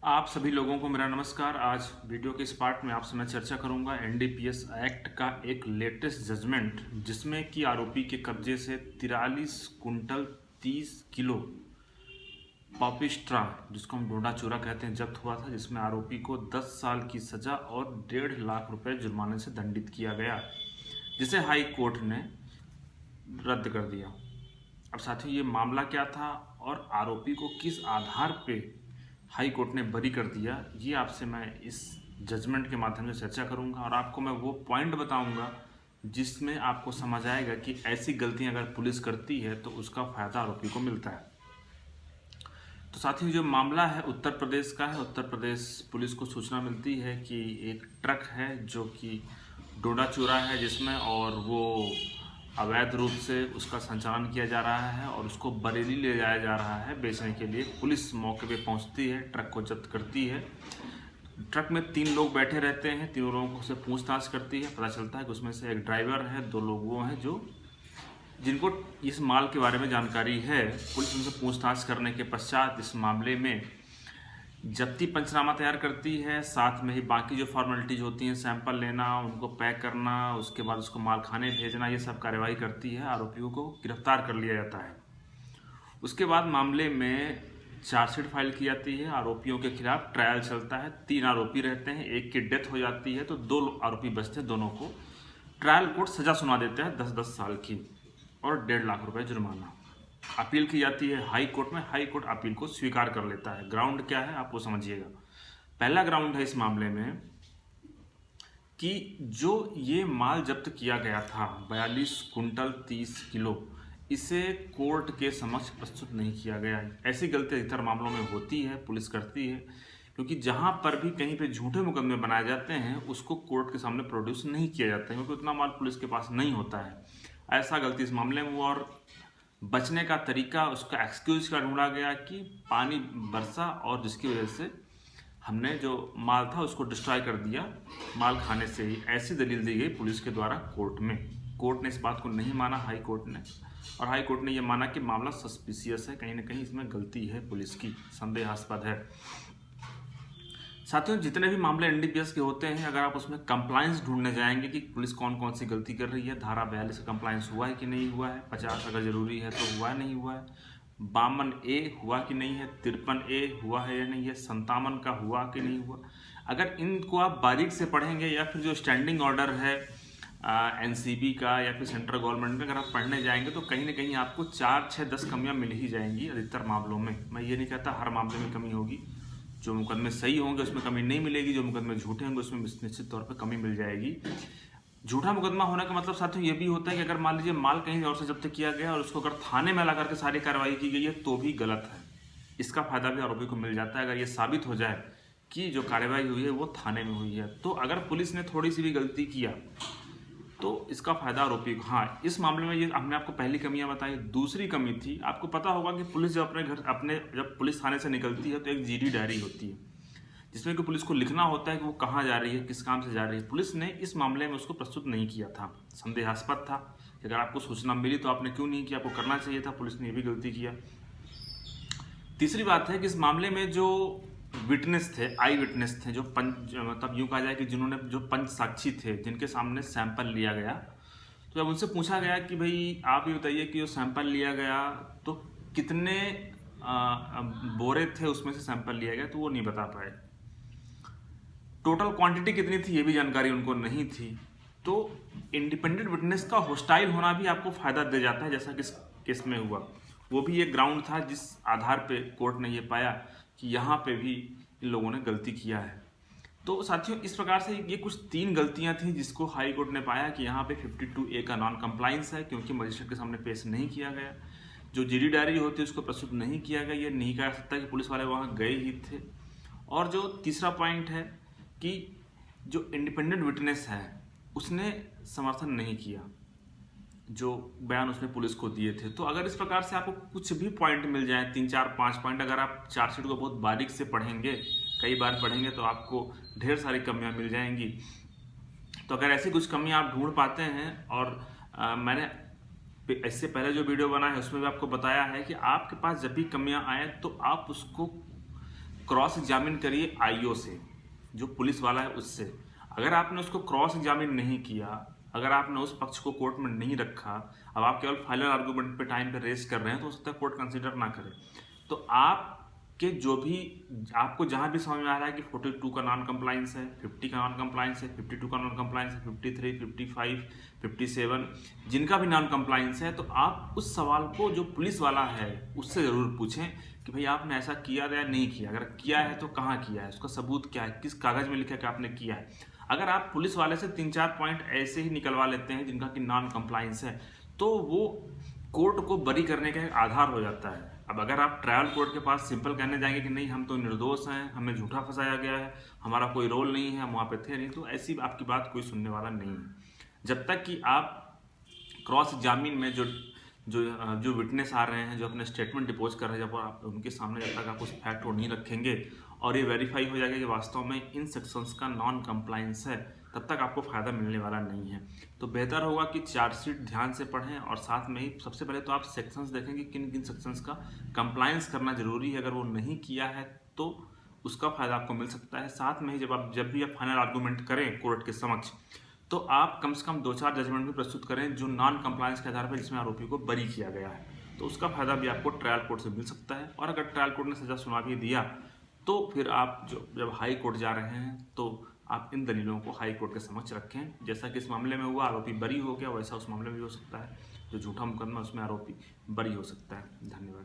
आप सभी लोगों को मेरा नमस्कार। आज वीडियो के इस पार्ट में आपसे मैं चर्चा करूंगा एनडीपीएस एक्ट का एक लेटेस्ट जजमेंट, जिसमें कि आरोपी के कब्जे से 43 कुंटल 30 किलो पॉपिस्ट्रा, जिसको हम डोडा चूरा कहते हैं, जब्त हुआ था, जिसमें आरोपी को 10 साल की सजा और 1.5 लाख रुपए जुर्माने से दंडित किया गया, जिसे हाई कोर्ट ने रद्द कर दिया। अब साथियों, ये मामला क्या था और आरोपी को किस आधार पे हाई कोर्ट ने बरी कर दिया, ये आपसे मैं इस जजमेंट के माध्यम से चर्चा करूंगा और आपको मैं वो पॉइंट बताऊंगा जिसमें आपको समझ आएगा कि ऐसी गलतियां अगर पुलिस करती है तो उसका फायदा आरोपी को मिलता है। तो साथियों, जो मामला है उत्तर प्रदेश का है। उत्तर प्रदेश पुलिस को सूचना मिलती है कि एक ट्रक है जो कि डोडा चूरा है जिसमें, और वो अवैध रूप से उसका संचालन किया जा रहा है और उसको बरेली ले जाया जा रहा है बेचने के लिए। पुलिस मौके पे पहुंचती है, ट्रक को जब्त करती है। ट्रक में 3 लोग बैठे रहते हैं, 3 लोगों से पूछताछ करती है। पता चलता है कि उसमें से एक ड्राइवर है, 2 लोग वो हैं जिनको इस माल के बारे में जानकारी है। पुलिस उनसे पूछताछ करने के पश्चात इस मामले में जब्ती पंचनामा तैयार करती है, साथ में ही बाकी जो फॉर्मेलिटीज होती हैं, सैंपल लेना, उनको पैक करना, उसके बाद उसको माल खाने भेजना, ये सब कार्यवाही करती है। आरोपियों को गिरफ्तार कर लिया जाता है। उसके बाद मामले में चार्जशीट फाइल की जाती है। आरोपियों के खिलाफ ट्रायल चलता है। 3 आरोपी रहते हैं, एक की डेथ हो जाती है तो 2 आरोपी बचते हैं। दोनों को ट्रायल कोर्ट सजा सुना देता है 10-10 साल की और 1.5 लाख रुपए जुर्माना। अपील की जाती है हाई कोर्ट में। हाई कोर्ट अपील को स्वीकार कर लेता है। ग्राउंड क्या है आपको समझिएगा। पहला ग्राउंड है इस मामले में कि जो ये माल जब्त किया गया था 42 कुंटल 30 किलो, इसे कोर्ट के समक्ष प्रस्तुत नहीं किया गया है। ऐसी गलती अधिकतर मामलों में होती है, पुलिस करती है, क्योंकि जहां पर भी कहीं पे झूठे मुकदमे बनाए जाते हैं उसको कोर्ट के सामने प्रोड्यूस नहीं किया जाता है, क्योंकि उतना माल पुलिस के पास नहीं होता है। ऐसा गलती इस मामले में हुआ और बचने का तरीका, उसका एक्सक्यूज का ढूंढा गया कि पानी बरसा और जिसकी वजह से हमने जो माल था उसको डिस्ट्रॉय कर दिया माल खाने से ही। ऐसी दलील दी गई पुलिस के द्वारा कोर्ट में। कोर्ट ने इस बात को नहीं माना, हाई कोर्ट ने, और हाई कोर्ट ने यह माना कि मामला सस्पिशियस है, कहीं ना कहीं इसमें गलती है पुलिस की, संदेहास्पद है। साथियों, जितने भी मामले एनडीपीएस के होते हैं, अगर आप उसमें कंप्लायंस ढूंढने जाएंगे कि पुलिस कौन कौन सी गलती कर रही है, धारा 42 का कंप्लायंस हुआ है कि नहीं हुआ है, 50 अगर जरूरी है तो हुआ है नहीं हुआ है, 52A हुआ कि नहीं है, 53A हुआ है या नहीं है, 57 का हुआ कि नहीं हुआ। अगर इनको आप बारीक से पढ़ेंगे या फिर जो स्टैंडिंग ऑर्डर है एनसीबी का या फिर सेंट्रल गवर्नमेंट में अगर आप पढ़ने जाएंगे तो कहीं ना कहीं आपको 4, 6, 10 कमियां मिल ही जाएंगी अधिकतर मामलों में। मैं ये नहीं कहता हर मामले में कमी होगी। जो मुकदमे सही होंगे उसमें कमी नहीं मिलेगी, जो मुकदमे झूठे होंगे उसमें निश्चित तौर पर कमी मिल जाएगी। झूठा मुकदमा होने का मतलब साथियों ये भी होता है कि अगर मान लीजिए माल कहीं और से जब्त किया गया और उसको अगर थाने में ला करके सारी कार्रवाई की गई है तो भी गलत है। इसका फायदा भी आरोपी को मिल जाता है अगर ये साबित हो जाए कि जो कार्रवाई हुई है वो थाने में हुई है। तो अगर पुलिस ने थोड़ी सी भी गलती किया तो इसका फायदा आरोपी को। हाँ, इस मामले में ये हमने आपको पहली कमियां बताई। दूसरी कमी थी, आपको पता होगा कि पुलिस जब जब पुलिस थाने से निकलती है तो एक जीडी डायरी होती है जिसमें कि पुलिस को लिखना होता है कि वो कहाँ जा रही है, किस काम से जा रही है। पुलिस ने इस मामले में उसको प्रस्तुत नहीं किया था। संदेहास्पद था कि अगर आपको सूचना मिली तो आपने क्यों नहीं किया, आपको करना चाहिए था। पुलिस ने ये भी गलती किया। तीसरी बात है कि इस मामले में जो विटनेस थे, आई विटनेस थे, जो मतलब यूँ कहा जाए कि जिन्होंने जो पंच साक्षी थे, जिनके सामने सैंपल लिया गया, तो जब उनसे पूछा गया कि भाई आप ये बताइए कि जो सैंपल लिया गया तो कितने बोरे थे उसमें से सैंपल लिया गया, तो वो नहीं बता पाए। टोटल क्वांटिटी कितनी थी ये भी जानकारी उनको नहीं थी। तो इंडिपेंडेंट विटनेस का होस्टाइल होना भी आपको फायदा दे जाता है, जैसा कि इस केस में हुआ। वो भी एक ग्राउंड था जिस आधार पे कोर्ट ने ये पाया कि यहाँ पे भी इन लोगों ने गलती किया है। तो साथियों, इस प्रकार से ये कुछ 3 गलतियां थी जिसको हाई कोर्ट ने पाया कि यहाँ पे 52A का नॉन कंप्लाइंस है, क्योंकि मजिस्ट्रेट के सामने पेश नहीं किया गया। जो जीडी डायरी होती है उसको प्रस्तुत नहीं किया गया। ये नहीं कह सकता कि पुलिस वाले वहाँ गए ही थे। और जो तीसरा पॉइंट है कि जो इंडिपेंडेंट विटनेस है उसने समर्थन नहीं किया जो बयान उसने पुलिस को दिए थे। तो अगर इस प्रकार से आपको कुछ भी पॉइंट मिल जाए, 3, 4, 5 पॉइंट, अगर आप चार्जशीट को बहुत बारीक से पढ़ेंगे, कई बार पढ़ेंगे, तो आपको ढेर सारी कमियां मिल जाएंगी। तो अगर ऐसी कुछ कमियां आप ढूंढ पाते हैं, और मैंने इससे पहले जो वीडियो बना है उसमें भी आपको बताया है कि आपके पास जब भी कमियां आए तो आप उसको क्रॉस एग्जामिन करिए आईओ से, जो पुलिस वाला है उससे। अगर आपने उसको क्रॉस एग्जामिन नहीं किया, अगर आपने उस पक्ष को कोर्ट में नहीं रखा, अब आप केवल फाइनल आर्गूमेंट पे टाइम पे रेस कर रहे हैं, तो हो सकता है कोर्ट कंसीडर ना करे। तो आपके जो भी, आपको जहां भी समझ में आ रहा है कि 42 का नॉन कंप्लाइंस है, 50 का नॉन कंप्लाइंस है, 52 का नॉन कंप्लाइंस है, 53, 55, 57 जिनका भी नॉन कंप्लाइंस है, तो आप उस सवाल को जो पुलिस वाला है उससे ज़रूर पूछें कि भाई आपने ऐसा किया या नहीं किया। अगर किया है तो कहाँ किया है, उसका सबूत क्या है, किस कागज़ में लिखा है कि आपने किया है। अगर आप पुलिस वाले से 3-4 पॉइंट ऐसे ही निकलवा लेते हैं जिनका कि नॉन कंप्लाइंस है, तो वो कोर्ट को बरी करने का एक आधार हो जाता है। अब अगर आप ट्रायल कोर्ट के पास सिंपल कहने जाएंगे कि नहीं हम तो निर्दोष हैं, हमें झूठा फंसाया गया है, हमारा कोई रोल नहीं है, हम वहाँ पे थे नहीं, तो ऐसी आपकी बात कोई सुनने वाला नहीं है। जब तक कि आप क्रॉस एग्जामिन में जो जो जो विटनेस आ रहे हैं, जो अपने स्टेटमेंट डिपोज कर रहे हैं, जब आप उनके सामने जब तक आप उस फैक्ट को नहीं रखेंगे और ये वेरीफाई हो जाएगा कि वास्तव में इन सेक्शंस का नॉन कंप्लाइंस है, तब तक आपको फ़ायदा मिलने वाला नहीं है। तो बेहतर होगा कि चार्जशीट ध्यान से पढ़ें और साथ में ही सबसे पहले तो आप सेक्शंस देखें कि किन किन सेक्शंस का कंप्लाइंस करना जरूरी है। अगर वो नहीं किया है तो उसका फ़ायदा आपको मिल सकता है। साथ में ही जब भी आप फाइनल आर्गूमेंट करें कोर्ट के समक्ष, तो आप कम से कम 2-4 जजमेंट भी प्रस्तुत करें जो नॉन कंप्लायंस के आधार पर जिसमें आरोपी को बरी किया गया है, तो उसका फायदा भी आपको ट्रायल कोर्ट से मिल सकता है। और अगर ट्रायल कोर्ट ने सजा सुना भी दिया, तो फिर आप जब हाई कोर्ट जा रहे हैं तो आप इन दलीलों को हाई कोर्ट के समक्ष रखें। जैसा कि इस मामले में हुआ, आरोपी बरी हो गया, वैसा उस मामले में भी हो सकता है। जो झूठा मुकदमा उसमें आरोपी बरी हो सकता है। धन्यवाद।